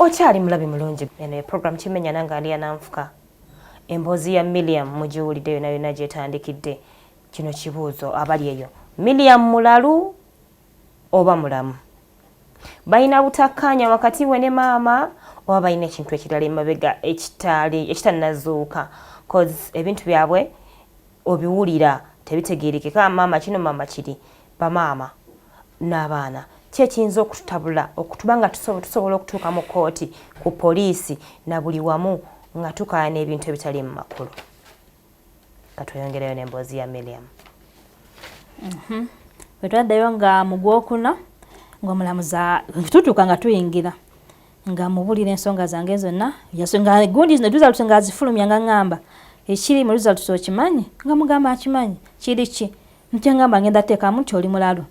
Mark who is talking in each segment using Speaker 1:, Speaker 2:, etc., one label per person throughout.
Speaker 1: Okyali mulabi mulungi eno program kimenya nanga ali ananfuka emboozi ya Miriam mugiwulidde yona gyetandikidde kino kibuuzo abali eyo Miriam mulalu oba mulamu bayina butakkaanya wakati we ne maama oba bayina ekintu ekirala emabega ekitanazuuka cause ebintu byabwe obiwulira tebitegeerekeka maama kino maama kiri bamaama n'abaana kyekiyinza okututabula okutubanga tusobola okutuuka mu kooti ku poliisi na buli wamu nga tukaaya n'ebintu ebitali mu makulu katweyongerayo n'emboozi ya Miriam
Speaker 2: bwe twaddayo nga mu Gwokuna ng'omulamuza tutuuka nga tuyingira nga mubulira ensonga zange zonna nga gundi zino result nga azifulumya nga ngamba ekiri mu result okimanyi nga mugamba akimanyi kiri ki ntya ngamba ngenda teekamu nti oli mulalu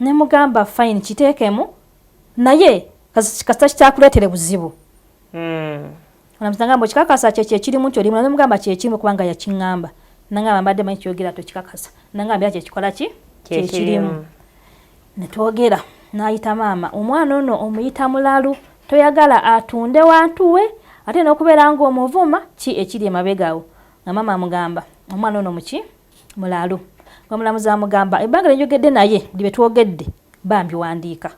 Speaker 2: ne mugamba fine kiteekemu naye kasita kitakuleetere buzibu omulamuzi ngamba okikakasa kyekyo ekirimu nti oli mulalu ne mugamba kyekirimu kubanga yakiŋŋamba nangamba mbadde manyi kyogera tokikakasa nangamba era kyekikola ki kyekirimu ne twogera n'ayita maama omwana ono omuyita mulalu toyagala atunde wantu we ate n'okubeera ng'omuvuma ki ekiri emabegawo nga maama amugamba omwana ono muki mulalu nga omulamuzi amugamba ebbanga lyenjogedde naye buli bye twogedde bambi wandiika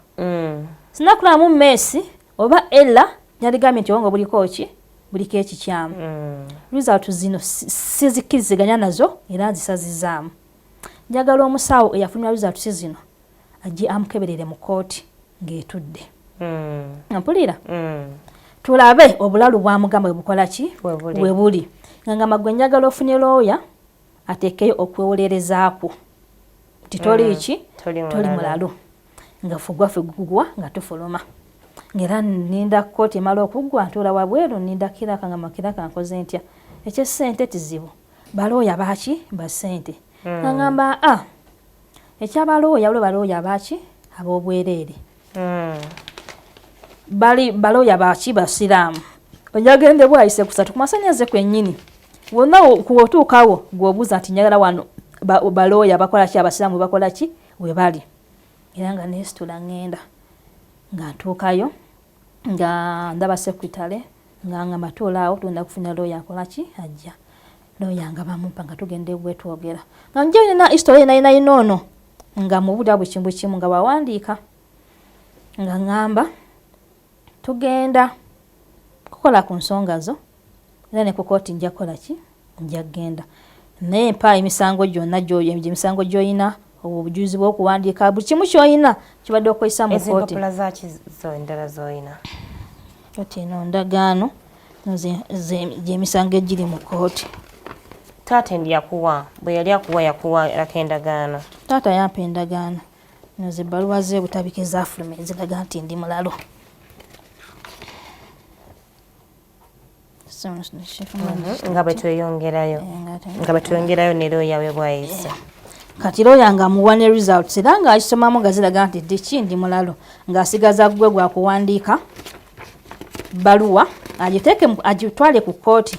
Speaker 2: sinakulamu Messi oba Ella yaligambye nti wonga buliko ki buliko ekikyamu result zino sizikkiriziganya nazo era nzisazizaamu njagala omusawo eyafulumya result zino ajje amukeberere mu kooti ng'etudde mpulira tulabe obulalu bwamugamba bwe bukola ki bwe buli ngamba gwe njagala ofunye looya ateekeyo okwewolerezaako nti toli ki toli mulalu nga fugwaffe gugwa nga tufuluma ng'era nninda kooti emala okuggwa ntuula wabweru nninda kiraka nga makiraka nkoze ntya ekyessente kizibu balooya baaki ba ssente nga ngamba ekyabalooya waliwo balooya baaki ab'obwereere bali balooya baaki basiraamu onyagende bwayise kusatu kumasanyaze kwennyini wonna kuotuukawo gw'obuuza nti njagala wano balooya bakola ki abasiraamu bakola ki we bali era nga nesitula ngenda nga ntuukayo nga ndaba sekretale nga ngamba tuulaawo tugenda kufuna looya akola ki ajja looya nga bamumpa nga tugenda bwetwogera nga nje nina history nayina ono nga mu budde bukimu kimu nga bawandiika nga ngamba tugenda kukola ku nsonga zo era ne ku kooti nja kukola ki nja genda naye mpa emisango gyonna emisango gy'oyina obujulizi bw'okuwandiika buli kimu ky'oyina kibadde okozesa mu kooti
Speaker 1: empapula zaki endala z'oyina
Speaker 2: kati eno ndagaano gy'emisango egiri mu kooti
Speaker 1: taata endi yakuwa bwe yali akuwa yakuwako endagaano
Speaker 2: taata yampa endagaano eno ze bbaluwa z'ebutabike ezafuluma eziraga nti ndi mulalu
Speaker 1: nga bwe tweyongerayo ne looya we bwayisa
Speaker 2: kati looya nga amuwa ne results era ng'akisomamu nga ziraga nti diki ndi mulalu ng'asigaza gwe gwakuwandiika baluwa agitwale ku kooti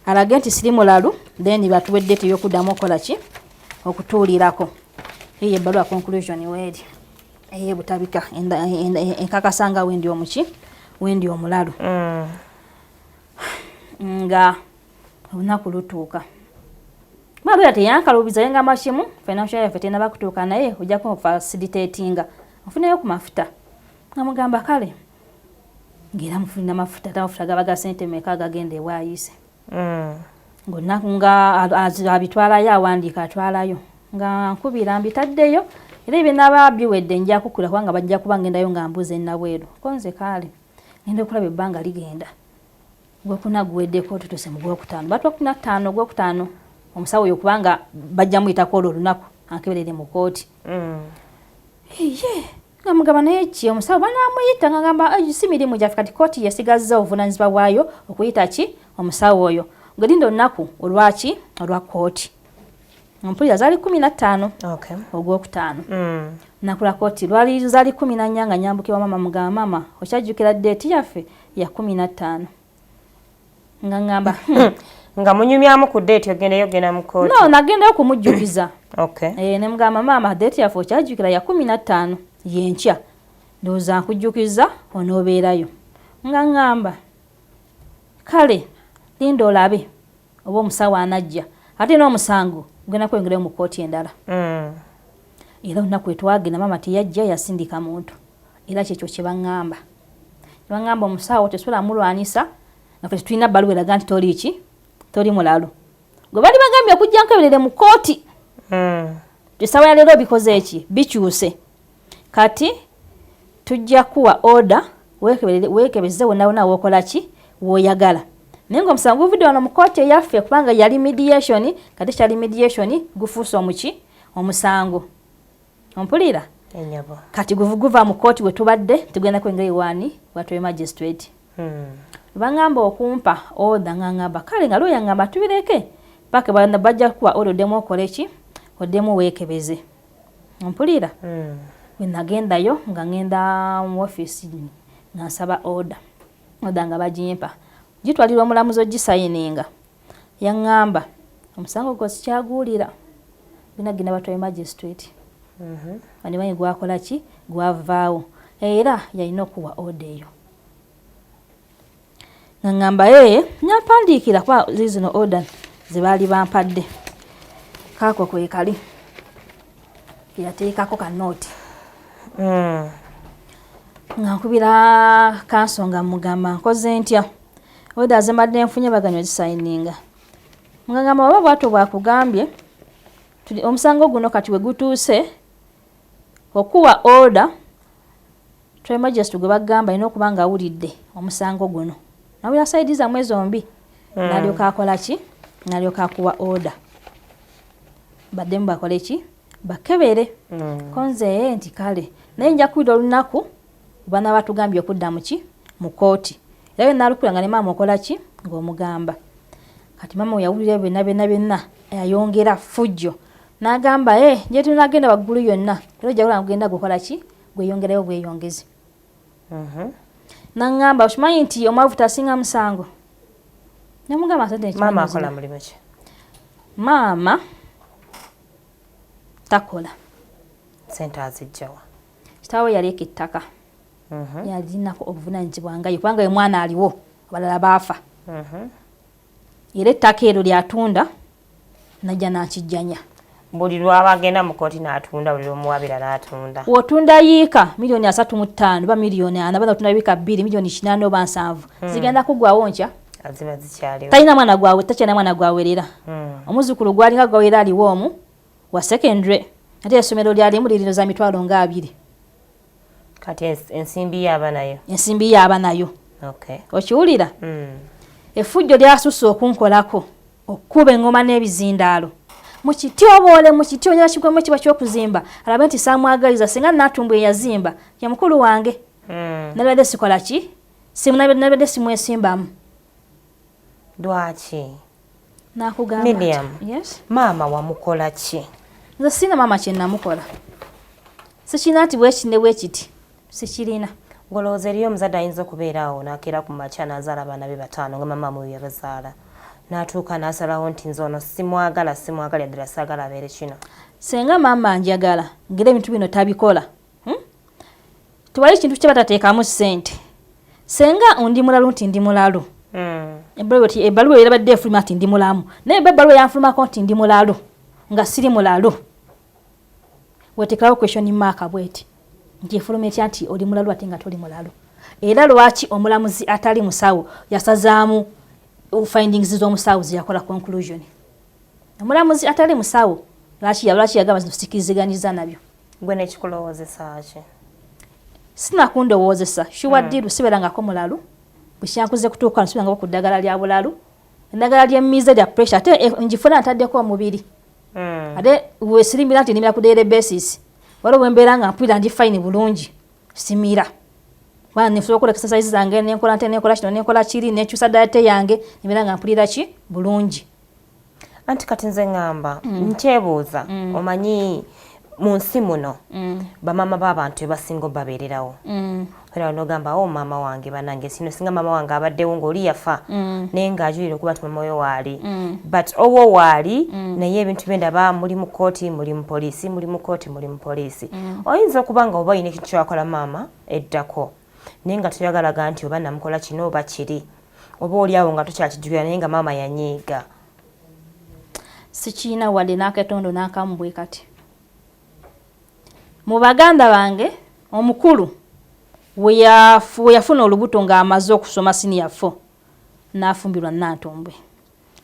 Speaker 2: alage nti siri mulalu then batuwedde teyokuddamu okola ki okutuulirako eyo ebbaluwa conclusion weeri eyebutabika enkakasa nga wendi omuki wendi omulalu nga olunaku lutuuka baluya teyankaluubiza yengamba kimu financial yaffe tenaba kutuuka naye ojjako ofacilitatinga ofuneyo ku mafuta nga mugamba kale ng'era mufulina amafuta gaba ga sente meka agagenda ebwayise ng'olunaku nga abitwalayo awandiika atwalayo nga nkubira mbitaddeyo era ebinaaba biwedde nja kukula kubanga bajja kuba ngendayo nga mbuuza ennabweru konze kaale ngenda okulaba ebbanga ligenda Gwokuna guweddeko tutuse mu Gwokutaano batwakuna 5 Gwokutaano omusawo oyo kubanga bajja muyitako olwo olunaku ankeberere mu kooti nga mugamba naye ki omusawo banaamuyita nga ngamba si mirimu gyaffe kati kooti yasigazza obuvunaanyizibwa bwayo okuyita ki omusawo oyo ngedinda olunaku olwaki olwa kooti mpulira zaali 15 Ogwokutaano lunaku lwa kooti lwali zaali 14 nga nyambukibwa maama mugamba maama okyajjukira deeti yaffe ya 15 nga ngamba
Speaker 1: nga munyumyamu ku date ogendeyo genda mu kooti
Speaker 2: nagendayo kumujjukiza ne mugamba maama date yaffe okyajjukira ya 15 yenkya ndowooza nkujjukiza onoobeerayo nga ngamba kale linda olabe oba omusawo anajja ate n'omusango gugenda kwengerayo mu kkooti endala. Era olunaku etwagenda maama teyajja yasindika muntu era kyekyo kye baŋŋamba. Baŋŋamba omusawo tesobola mulwanisa naffe tetulina bbaluwa eraga nti toli ki toli mulalu. Gwe bali bagambye okujja nkeberere mu kkooti. Essaawa ya leero bikoze eki bikyuse. Kati tujja kuwa order weekebeze wonna wonna wookola ki w'oyagala. Naye ng'omusango guvudde wano mu kkooti eyaffe kubanga yali mediation kati kyali mediation gufuuse omusango. Ompulira?
Speaker 1: Enyabo.
Speaker 2: Kati guva mu kkooti we tubadde tugenda kwengera ewaani watoye magistrate. Bangamba okumpa order ngamba kale nga looya ngamba tubireke paka bajja kuwa order oddemu okole ki oddemu weekebeze. Ompulira? Bwe nagendayo nga ngenda mu office nga nsaba order nga bagimpa gitwalira omulamuzi ogisayininga yaŋŋamba omusango gwo sikyaguwulira binagenda batoye magistrate. Banimanyi gwakola ki gwavaawo era yalina okuwa order eyo. Ngamba nyampandiikira kwa zino order ze baali bampadde kaako kwe kali yateekako ka note. Nga nkubira kansonga mugamba nkoze ntya order ze mbadde nfunye baganywa zisayininga. Ngamba baba bwato bwakugambye omusango guno kati we gutuuse okuwa order Troy Majesty gwe bagamba ina okuba nga awulidde omusango guno nawulira saidi za mwezi zombi nalyoka akola ki nalyoka akuwa order baddemu bakole ki bakebere. Konze nti kale naye nja kuwulira olunaku bana batugambye okudda mu ki mu kkooti era nalukira nga ne maama okola ki ng'omugamba. Kati maama we yawulira byonna yayongera fujjo n'agamba nje tunagenda waggulu yonna era ojja kulaba kugenda gukola ki gweyongerayo bweyongezi. N'angamba okimanyi nti omwavu tasinga musango. Namugamba asante
Speaker 1: maama akola mulimu ki?
Speaker 2: Maama takola.
Speaker 1: Sente azijjawa.
Speaker 2: Kitaawe yaleeka ettaka. Yalinako obuvunaanyizibwa nga ye kubanga ye mwana aliwo abalala baafa. Era ettaka eryo lyatunda najja nakijjanya.
Speaker 1: Buli lwabagenda mu kkooti n'atunda buli lwomuwabira n'atunda.
Speaker 2: Wotunda yiika milioni 3.5 ba milioni 4 bana otunda yiika 2 milioni 8 oba 7 zigenda kugwawo nkya
Speaker 1: aziba zikyaliwo.
Speaker 2: Talina mwana gwawe takyalina mwana gwawerera. Omuzukulu gwalinga gwawera aliwo omu wa secondary ate essomero lyalimu lirino za mitwalo nga 2.
Speaker 1: Kati ensimbi yaba nayo.
Speaker 2: Ensimbi yaba nayo.
Speaker 1: Okay.
Speaker 2: Okiwulira? Effujjo lyasusse okunkolako okuba engoma n'ebizindaalo. Mukiti obole mukiti onyala kigwemu kiba ky'okuzimba alabe nti saamwagaliza singa Natumbu eyazimba ya mukulu wange. Nabadde sikola ki? Nabadde simwesimbamu.
Speaker 1: Lwaki?
Speaker 2: Nakugamba.
Speaker 1: Miriam.
Speaker 2: Yes.
Speaker 1: Maama wamukola ki?
Speaker 2: Nze sina maama kye namukola. Sikirina nti bwekiti sikirina.
Speaker 1: Ngolowooza eriyo omuzadde ayinza okubeera awo n'akeera ku makya n'azaala abaana be 5 nga maama we yabazaala. N'atuuka n'asalawo nti nze ono simwagala ddala saagala abeere kino.
Speaker 2: Senga maama njagala ngera ebintu bino tabikola. Tewali kintu kye batateekamu ssente. Senga ondi mulalu nti ndi mulalu. Ebbaluwa erabadde efuluma nti ndi mulamu naye ebbaluwa yanfulumako nti ndi mulalu nga siri mulalu. Wetekerawo question mark bweti nti efuluma etya nti oli mulalu ate nga toli mulalu. Era lwaki omulamuzi atali musawo yasazaamu findings z'omusawo ziyakola conclusion. Omulamuzi atali musawo lwaki yagamba tusikiriziganyiza nabyo.
Speaker 1: Gwe nekikulowoozesa ki?
Speaker 2: Sinakundowoozesa shuwaddiru siberangako mulalu bwekyankuze kutuuka nsubirangako ku ddagala lya bulalu eddagala ly'emmiiza lya pressure ate njifuna ntaddeko omubiri. Ate wesirimbira nti nimira ku daily basis waliwo embeera nga mpulira ndi fine bulungi simira. Bwana nifuna okukola exercise zange nenkola nte nenkola kino nenkola kiri nekyusa diet yange nimira nga mpulira ki bulungi.
Speaker 1: Anti kati nze ngamba nkyebuuza omanyi mu nsi muno bamama b'abantu ebasinga babeererawo. Era n'ogamba maama wange banange sino singa maama wange abaddewo ng'oli yafa naye ng'ajulira okuba nti maama we waali. But owo waali naye ebintu bye ndaba muli mu kkooti muli mu poliisi muli mu kkooti muli mu poliisi. Oyinza okuba nga oba olina ekintu kyakola maama eddako naye nga toyagalaga nti oba namukola kino oba kiri oba oliawo nga tokyakijjukira naye nga maama yanyiiga.
Speaker 2: Sikiina wadde n'akatondo n'akamu bwe kati. Mu baganda bange omukulu we yafuna olubuto ng'amaze okusoma senior 4 n'afumbirwa Nantombwe.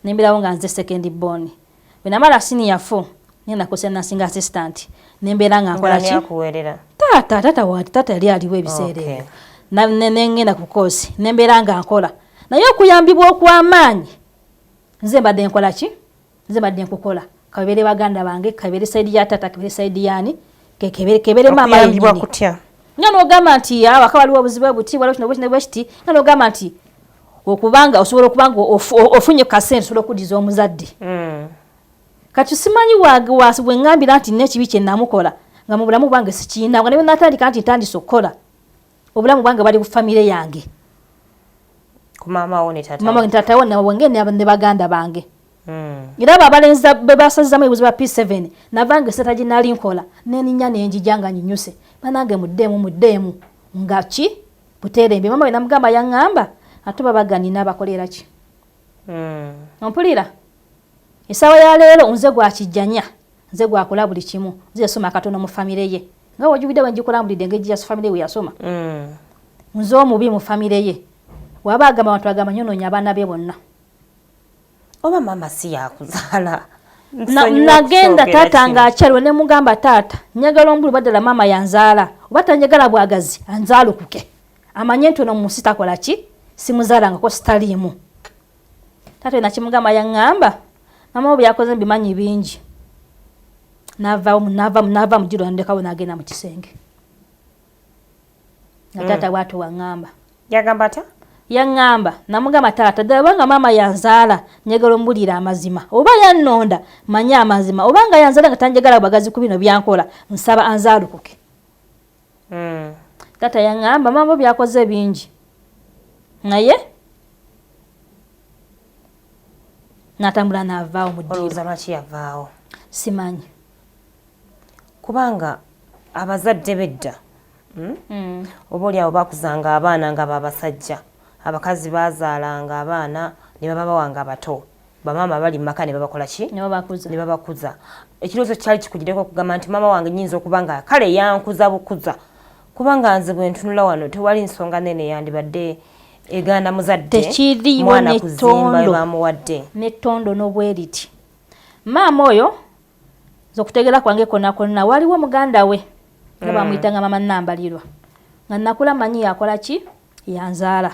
Speaker 2: Nemberawo nga nze second born. Bwe namala senior 4 nina kosa nasinga assistant. Nembera nga nkola ki? Tata yali aliwo ebiseera ebyo. Nengenda ku course. Nembera nga nkola. Naye okuyambibwa okw'amaanyi nze mbadde nkola ki? Nze mbadde nkukola. Kabere baganda bange, kabere side ya tata, kabere side yani, kebere mama
Speaker 1: yambibwa kutya.
Speaker 2: Ngano gamba nti abaka waliwo obuzibu buti waliwo kino bwekiti. Ngano gamba nti okubanga osobola okubanga ofunye kasente osobola okudiza omuzadde. Kati simanyi bwe ngambira nti n'ekibi kye namukola nga mu bulamu bwange sikiina nga ne natandika nti ntandise okukola obulamu bwange bali ku famire yange.
Speaker 1: Ku maamawo ne tata.
Speaker 2: Mama ne tata wonna wange ne baganda bange. Era abalenza bebasazamu ebuzi ba P7 navange setaji nali nkola neninya nenjijanga nyinyuse banange muddemu nga ki buterembe. Mama we namugamba yangamba atuba bagani n'abakolera ki. Ompulira esawa ya leero nze gwakijjanya nze gwakola buli kimu nze yasoma katono mu famire ye nga wajubide wenjikulambulidde ngeji ya famire we yasoma. Nze omubi mu famire ye wabagamba abantu bagamba nyononya abaana be bonna.
Speaker 1: Oba mama si yakuzaala.
Speaker 2: Nagenda tata nga akyaliwo ne mugamba tata njagala ombulu badala mama yanzaala oba tanjagala bwagazi anzaala okuke amanye nti ono mu nsi takola ki simuzaalangako sitaliimu. Tata nakimugamba yaŋŋamba mama bwe yakoze mbimanyi bingi nava mujiro ndekawo nagenda mu kisenge. Tata bw'atyo waŋŋamba.
Speaker 1: Yagamba ta?
Speaker 2: Yaŋŋamba namugamba tata ddala nga mama yanzaala njagala ombulira amazima oba yannonda manye amazima oba nga yanzaala nga tanjagala bwagazi ku bino byankola nsaba anzaalukuke. Tata yaŋŋamba mama byakoze bingi naye natambula n'avaawo mu ddiiro.
Speaker 1: Olowooza lwaki yavaawo?
Speaker 2: Simanyi.
Speaker 1: Kubanga abazadde bedda oba oliawo bakuzanga abaana nga babasajja abakazi bazaalanga abaana ne baba bawanga bato bamaama bali maka ne babakola ki? Ne babakuza. Ekirowoozo kyali kikugireko okugamba nti maama wange nnyinza okuba nga kale yankuza bukuza kubanga nze bwe ntunula wano tewali nsonga nene yandibadde egaana muzadde mwana kuzimba bamuwadde
Speaker 2: n'ettondo n'obweriti. Maama oyo zokutegeera kwange konna waliwo muganda we nga bamuyitanga mama Nambalirwa nga nakula manyi yakola ki yanzaala.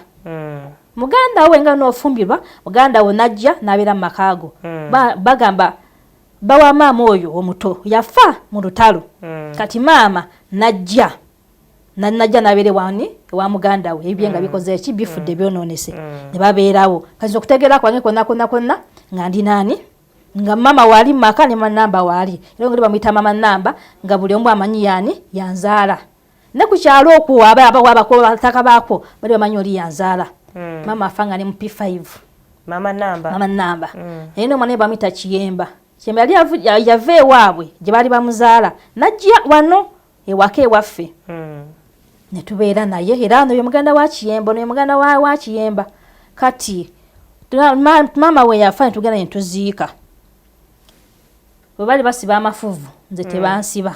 Speaker 2: Muganda we nga n'ofumbirwa muganda we najja n'abeera mu makaago. Bagamba bawa maama oyo omuto yafa mu lutalo kati maama najja n'abeere wani wa muganda we ebyenga bikoze eki bifudde byononese ne babeerawo. Kati okutegeera kwange konna nga ndi nani nga mama wali maka ne Namba wali era ngeri bamuyita mama Namba nga buli omu amanyi yani yanzaala. Ne ku kyalo okwo abakulu bataka baako bali bamanyi oli yanzaala. Mama afanga ne mu P5
Speaker 1: mama
Speaker 2: Namba eno mwana bamuyita Kiyemba yali yava ewaabwe gye bali bamuzaala najja wano ewaka ewaffe ne tubeera naye era no muganda wa Kiyemba no muganda wa Kiyemba. Kati mama we yafa tugenda ne tuziika bwe bali basiba amafuvu nze tebansiba.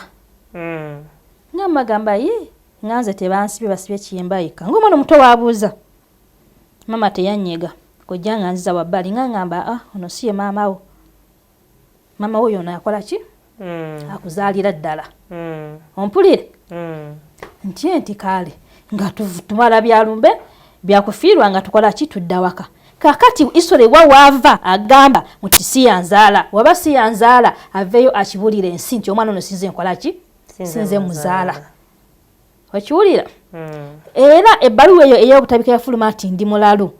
Speaker 2: Namagamba ye nganze tebansibe basibye Kiyemba yeka ng'omwana omuto waabuuza mama teyanyega kojja nga nziza wabbali ngamba ono siye maamawo. Mama oyo ono yakola ki? Akuzaalira ddala. Ompulire? Nti kale nga tumala byalumbe byakufiirwa nga tukola ki tudda waka. Kakati isole waava agamba muti si yanzaala waba si yanzaala aveyo akibulira ensi nti omwana ono sinze nkola ki? Sinze muzaala. Okiwulira? Era ebbaluwa eyo ey'obutabika yafuluma nti ndi mulalu.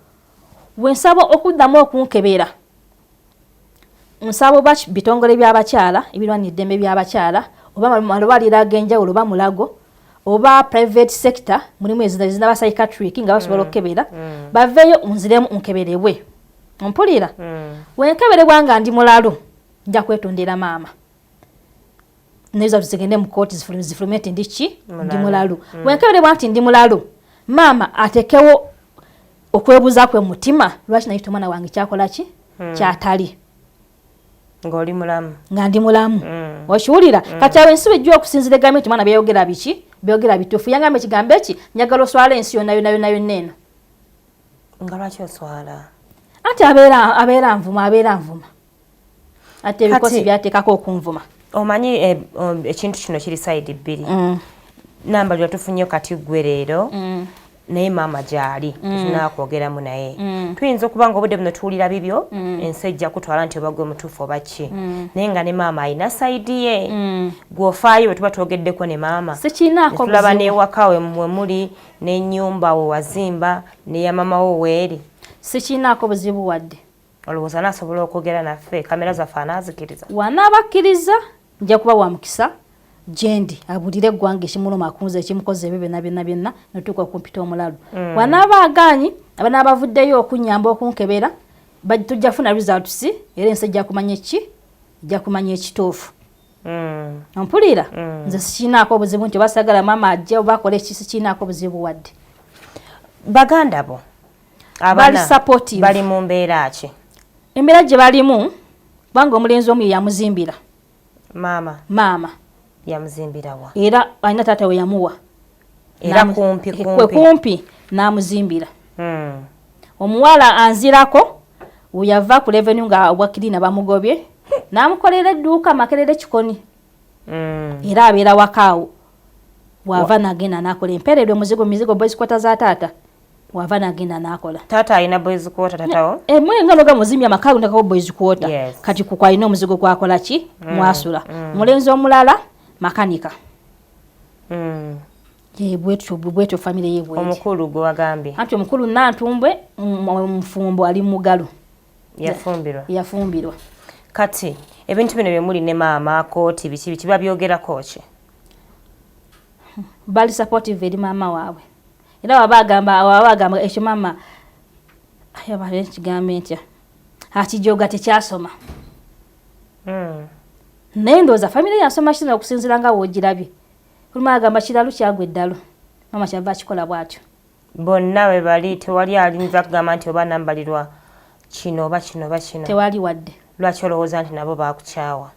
Speaker 2: Wensaba okuddamu okunkebera nsaba oba bitongole by'abakyala ebirwanira eddembe by'abakyala oba malwaliro ag'enjawulo oba mulago oba private sector mulimu ezina ba psychiatric nga basobola okukebera baveeyo nziremu nkeberebwe. Ompulira? Wenkeberebwa nga ndi mulalu nja kwetondera maama neza tuzigende mu kooti zifulumete ndi ki? Ndi mulalu. Wenkeberebwa nti ndi mulalu maama atekewo okwebuuza kwe mutima lwaki nayita omwana wange kyakola ki kyatali
Speaker 1: ng'oli mulamu
Speaker 2: nga ndi mulamu okiwulira kati awo ensi bwejja okusinzira egambe nti mwana byayogera biki byogera bituufu yangamba ekigambo eki njagala oswala ensi yonna yonna eno
Speaker 1: nga lwaki oswala
Speaker 2: anti abeera nvuma ate ebikosi byateekako okunvuma
Speaker 1: omanyi ekintu kino kiri sayidi bbiri namba lwe tufunye kati ggwe leero naye maama gyali tetunakwogeramu naye tuyinza okuba nga obudde buno tuwulira bibyo ensi ejja kutwala nti oba gwe mutuufu oba ki naye nga ne maama alina sayidi ye gw'ofaayo bwe tuba twogeddeko ne maama tulaba n'ewaka we muli n'ennyumba we wazimba n'eya maamawo weeri
Speaker 2: sikiinaako buzibu wadde
Speaker 1: olowooza naasobola okwogera naffe kamera zaffe anaazikiriza
Speaker 2: wanaabakkiriza nja kuba wa mukisa gyendi abulire eggwanga ekimuluma akunze ekimukoze ebyo byonna netuuka okumpita omulalu wanaaba agaanyi abanaabavuddeyo okunyamba okunkebera tujja kufuna results era ensi ejja kumanya ejja kumanya ekituufu ompulira nze sikiinaako obuzibu nti oba sagala maama ajja oba akole eki sikiinaako obuzibu wadde
Speaker 1: baganda bo
Speaker 2: bali supportive
Speaker 1: bali mu mbeera ki
Speaker 2: embeera gye balimu kubanga omulenzi omu ye yamuzimbira maama
Speaker 1: yamuzimbirawa
Speaker 2: era alina taata we yamuwa
Speaker 1: era
Speaker 2: kumpi n'amuzimbira omuwala anzirako weyava ku revenue nga obwakirina bamugobye n'amukolera edduuka makerere kikoni era abeera wakaawo wava nagenda n'akola empeerero mizigo boys quarter za taata wava nagenda n'akola
Speaker 1: taata alina boys quarter tatawo
Speaker 2: mwenga noga muzimbye amakaawo ndakako boys quarter kati kukwalina omuzigo gwakola ki mwasula mulenzi omulala makanika bwetyo famire ye bwetyo
Speaker 1: omukulu gwe wagambye
Speaker 2: anti omukulu nantumbwe mufumbo ali mugalo yafumbirwa
Speaker 1: kati ebintu bino byemuli ne maama kooti biki biba byogerako ki
Speaker 2: bali supportive eri maama waabwe era wabagamba ekyo maama ayabale kigambe ntya akijoga tekyasoma naye ndowooza famire yasoma kino okusinzira nga woogirabye oluma agamba kiralu kyagwa eddalo maama kyava kikola bwatyo
Speaker 1: bonna bwe bali tewali alinza kugamba nti oba nambalirwa kino oba kino oba kino
Speaker 2: tewali wadde
Speaker 1: lwaki olowooza nti nabo bakukyawa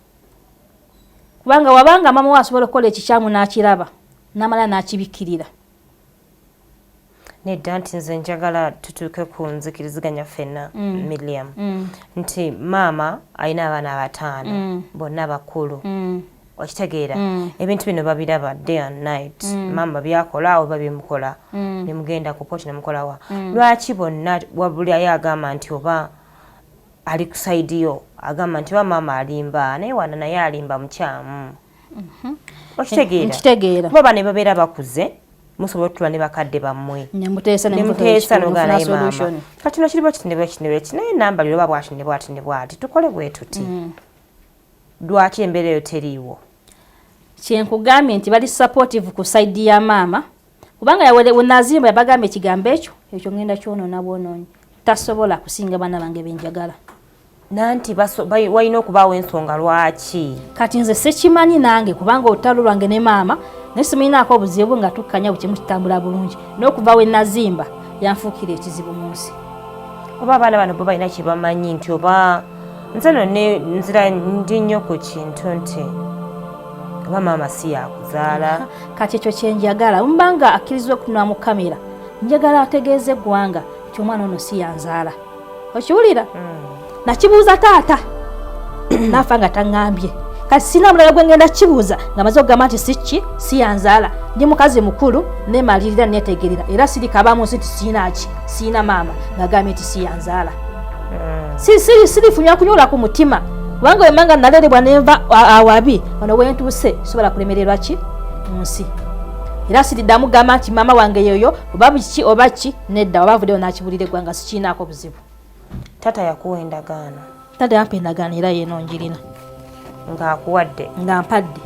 Speaker 2: kubanga wabanga maama we asobola okukola ekikyamu n'akiraba n'amala n'akibikkirira
Speaker 1: nedda nti nze njagala tutuuke ku nzikiriziganya ffenna Miriam nti maama alina abaana 5 bonna bakulu okitegeera ebintu bino babiraba day and night maama byakola oba bimukola nemugenda ku kooti nemukolawa lwaki bonna wabuli aye agamba nti oba ali ku saidi yo agamba nti oba maama alimba naye wana naye alimba mukyamu okitegeera baba ne babeera bakuze musobola okutula ne bakadde bammwe nemuteesa nogana naye maama kati no kiriba kitindebwekitindebweki naye nambaliro oba bwati tukole bwe tuti lwaki embeera eyo teriiwo
Speaker 2: kyenkugambye nti bali supportive ku saidi ya maama kubanga wenazimba yabagamba ekigambo ekyo ngenda kyonoona bwonoonyi tasobola kusinga baana bange benjagala
Speaker 1: nanti walina okubaawo ensonga lwaki
Speaker 2: kati nze sekimanyi nange kubanga olutalo lwange ne maama naye simanyiinaako obuzibu nga tukkanya bukimu kitambula bulungi n'okuva we nazimba yanfuukira ekizibu mu nsi
Speaker 1: oba abaana bano bo balina kyebamanyi nti oba nze no nzira ndi nnyo ku kintu nti oba maama si yakuzaala
Speaker 2: kati ekyo kyenjagala mubanga akkiriza okutunula mu kamera njagala ategeeze eggwanga nti omwana ono si yanzaala okiwulira nakibuuza taata naafa nga taŋŋambye kati sina mulala gwe ngenda kibuuza nga maze okugamba nti si yanzaala ndi mukazi mukulu nemalirira netegerera era sirikabamu nsi ti siina maama ngagambye nti si yanzaala sirifunywa kunyola ku mutima kubanga wemanga nalerebwa nenva awabi wano wentuuse sobola kulemererwa ki mu nsi era siriddamu gamba nti maama wange yoyo oba biki oba ki nedda oba avuddeyo nakibulira eggwanga sikiinaako buzibu
Speaker 1: taata yakuwa endagaano
Speaker 2: taata yampa endagaano era yeeno njirina
Speaker 1: ng'akuwadde
Speaker 2: nga mpadde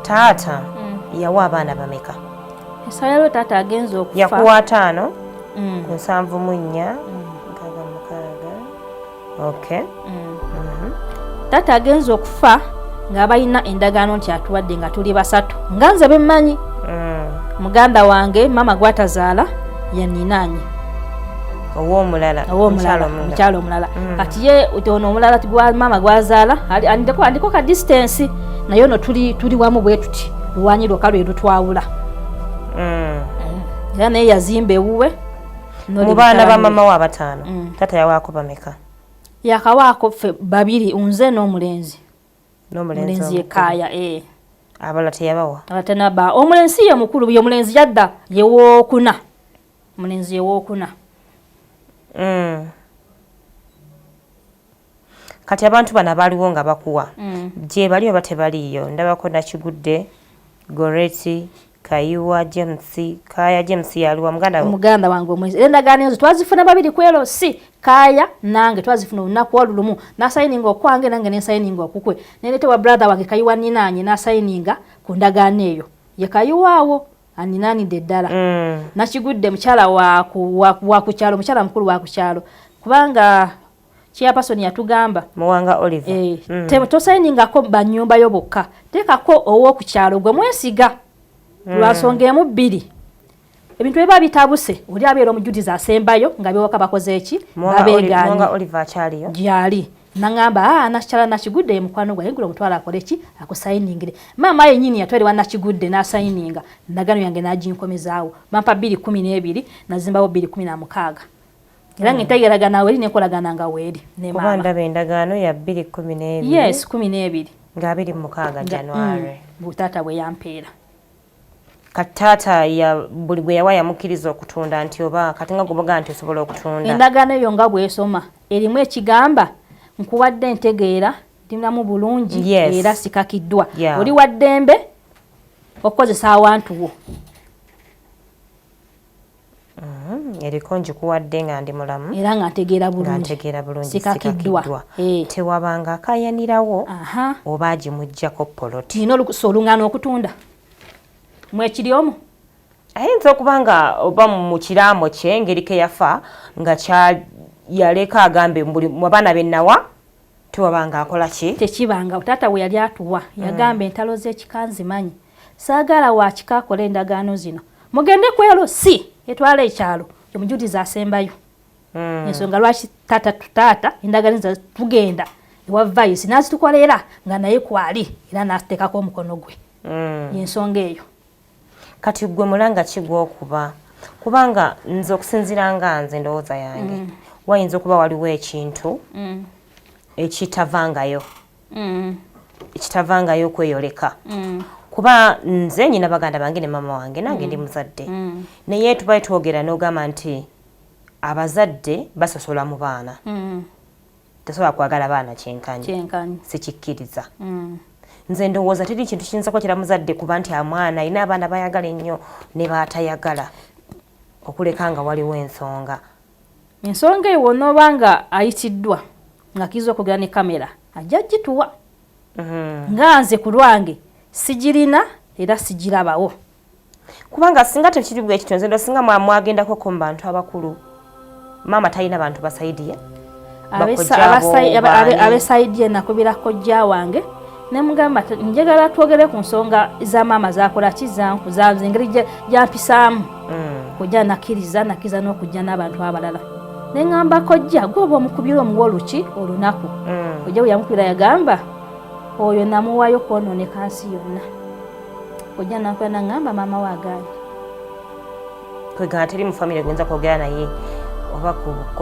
Speaker 1: taata yawa abaana bameka
Speaker 2: esayalo taata agenza okufa
Speaker 1: yakuwa 5 ku 74 okay
Speaker 2: taata agenza okufa nga balina endagaano nti atuwadde nga tuli basatu nga nze bemmanyi muganda wange mama gwatazaala yaninaanye omukyalo omulala kati ye ono omulala gwa mama gwazaala andiko ka distance naye ono tuli wamu bwe tuti luwanyi lwoka lwe lutwawula era naye yazimba ewuwe
Speaker 1: mu baana ba mama wa bataano taata yawaako bameka
Speaker 2: yakawaako ffe 2 nze n'omulenzi yekaaya
Speaker 1: abala teyabawa
Speaker 2: abatanaba omulenzi ye mukulu ye mulenzi yadda yewookuna omulenzi yewookuna
Speaker 1: kati abantu bano abaliwo nga bakuwa gye bali oba tebaliyo ndabako Nakigudde Goreti Kayiwa Kaya James yaliwa
Speaker 2: muganda wange omwezi endagaano ezo twazifuna 2 kwero si Kaya nange twazifuna olunaku olulumu nasayininga okwange nange nensayininga okukwe neletewa brother wange Kayiwa ninanye nasayininga ku ndagaano eyo ye Kayiwaawo aninanidde ddala Nakigudde mukyala wa kukyalo mukyala mukulu wa kukyalo kubanga chairperson yatugamba
Speaker 1: Muwanga Oliver
Speaker 2: tosayiningako banyumba yo bokka teekako ow'okukyalo gwe mwesiga lwansonga emu 2 ebintu biba bitabuse oli abeera omujulizi asembayo nga bewaka bakoze eki babeegaanye
Speaker 1: Muwanga Oliver akyaliyo
Speaker 2: gyali nangamba nakyala Nakigudde mukwano gwa yengula omutwala akole eki akusayiningire maama yennyini yatwalibwa Nakigudde nasayininga ndagaano yange naginkomezaawo bampa 212 nazimbawo 216 era ng'entegeragana weeri nekolagana nga weeri ne maama
Speaker 1: kuba ndaba endagaano ya 212
Speaker 2: yes 12
Speaker 1: nga 26 January
Speaker 2: butaata bwe yampeera
Speaker 1: kati taata buli gwe yawa yamukkiriza okutunda nti oba kati nga goboga nti osobola okutunda
Speaker 2: endagaano eyo nga bw'esoma erimu ekigamba nkuwadde entegeera ndinamu bulungi era sikakiddwa oli wa ddembe okukozesa awantu wo
Speaker 1: eriko njikuwadde nga ndi mulamu
Speaker 2: era nga ntegeera bulungi
Speaker 1: sikakiddwa tewabanga akayanirawo oba agimuggyako poloti
Speaker 2: nina olukusa oluŋŋaana okutunda mwekiri omu
Speaker 1: ayinza okuba nga oba mu kiraamo kye engeri ke yafa nga yaleka agambe mu baana bennawa tewabanga akola ki
Speaker 2: tekibanga taata we yali atuwa yagamba entalo z'ekika nzimanyi saagala wakikaakola endagaano zino mugende kwero si etwala ekyalo omujulizi asembayo ensonga lwaki taata endagaano tugenda ewa vayisi nazitukolera nga naye kwali era nasiteekako omukono gwe yensonga eyo
Speaker 1: kati gwe mulanga kigwokuba kubanga nze okusinzira nga nze ndowooza yange wayinza okuba waliwo ekintu ekitavangayo okweyoleka kuba nze nyina baganda bange ne mama wange nange ndi muzadde naye tubaye twogera n'ogamba nti abazadde basosola mu baana tesobola kwagala baana kyenkanyi sikikkiriza nze ndowooza teri kintu kiyinza kwakira muzadde kuba nti amwana alina abaana bayagala ennyo ne baatayagala okuleka nga waliwo ensonga
Speaker 2: eyo wonooba nga ayitiddwa nga kiza okugera ne kamera ajja gituwa nga nze ku lwange sigirina era sigirabawo
Speaker 1: kubanga singa tekiri bwe ekito nze singa mwagendako mu bantu abakulu maama talina bantu basaidiye
Speaker 2: abesaidiye nakubira kojja wange nemugamba njagala twogere ku nsonga za maama zakola kizankuza engeri gyampisaamu kojja nakkiriza n'okujja n'abantu abalala neŋŋamba kojja gwoba omukubira omuwa oluki olunaku kojja bwe yamukubira yagamba oyo namuwayo kwonooneka nsi yonna kojja nankula naŋŋamba maama waagaanye
Speaker 1: kwegana teri mu famire gwenza kwogera naye oba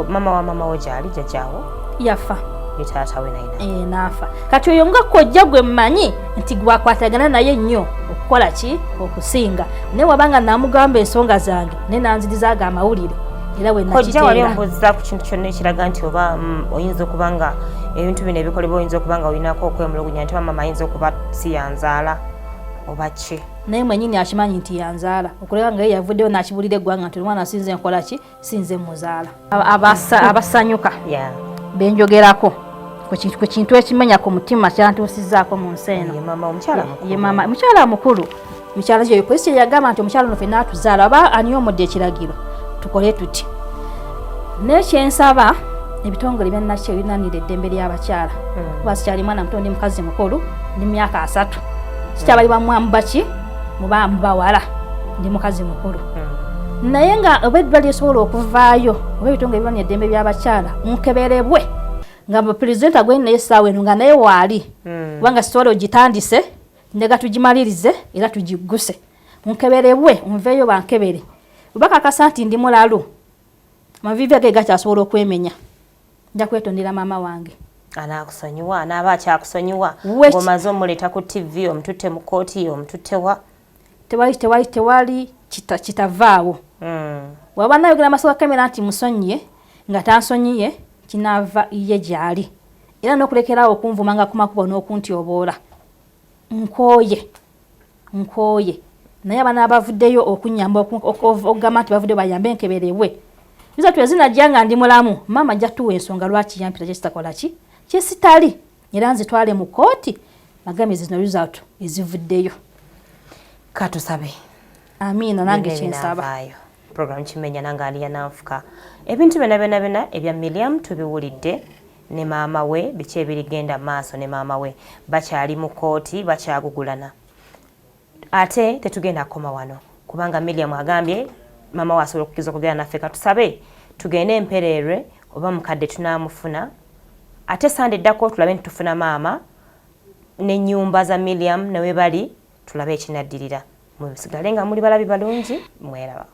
Speaker 1: mama wa maamawo gyali jjajjaawo
Speaker 2: yafa
Speaker 1: taatawe naye
Speaker 2: naafa kati oyo nga kojja gwe mmanyi nti gwakwatagana naye nnyo okukola ki okusinga naye wabanga namugamba ensonga zange ne nanzirizaaga amawulire era
Speaker 1: kojja wali ombuuza ku kintu kyonna ekiraga nti oba oyinza okuba nga ebintu bino ebikolebwa oyinza okuba nga olinako okwemulugunya nti mama ayinza okuba si yanzaala oba ki
Speaker 2: naye mwenyini akimanyi nti yanzaala okuleka nga ye yavuddeyo nakibuulira eggwanga nti omwana sinze nkola ki sinze muzaala abasanyuka benjogerako ku kintu ekimenya ku mutima kyantuusizzaako mu nsi eno mukyala mukulu mukyala kyo polisi yagamba nti omukyala ono ffenna atuzaala aba aniomodde ekiragiro tukole tuti. Nekyensaba ebitongole byannakyo ebinanira eddembe ly'abakyala kuba sikyali mwana muto ndi mukazi mukulu ndi myaka 3 sikyabalibwa mwambaki muba mubawala ndi mukazi mukulu naye nga oba eddwaliro esobola okuvaayo oba ebitongole ebinanira eddembe by'abakyala nkeberebwe nga pulezidenti agwene essaawa eno nga naye waali kubanga sitwala ogitandise njagala tugimalirize era tugigguse nkeberebwe onveeyo bankebere oba kakasa nti ndi mulalu amavivi age gakyasobola okwemenya nja kwetondera maama wange
Speaker 1: anaakusonyiwa anaaba akyakusonyiwa ng'omaze omuleeta ku TV omututte mu kooti omututte
Speaker 2: tewali kitavaawo waba nayogera amaso ga kamera nti musonyiye nga tansonyiye kinaava ye gyali era n'okulekerawo okunvuma nga kumakubo n'okuntyoboola nkooye naye abana abavuddeyo okunyamba okugamba nti bavuddeyo bayambe enkeberebwe biza twezina janga ndi mulamu mama jatuwa ensonga lwaki yampita kyesitakola ki kyesitali era nzitwale mu kooti bagambye zino result ezivuddeyo
Speaker 1: katusabe
Speaker 2: amina nange kyensaba
Speaker 1: program kimenya nange aliya nanfuka ebintu byonna ebya Miriam tubiwulidde ne maama we biki ebirigenda maaso ne maama we bakyali mu kooti bakyagugulana ate tetugenda koma wano kubanga Miriam agambye maama we asobola okukkiriza okugenda naffe katusabe tugende empererwe oba mukadde tunamufuna ate sande eddako tulabe nti tufuna maama n'ennyumba za Miriam newe bali tulabe ekinaddirira mubisigale nga muli balabi balungi mweraba.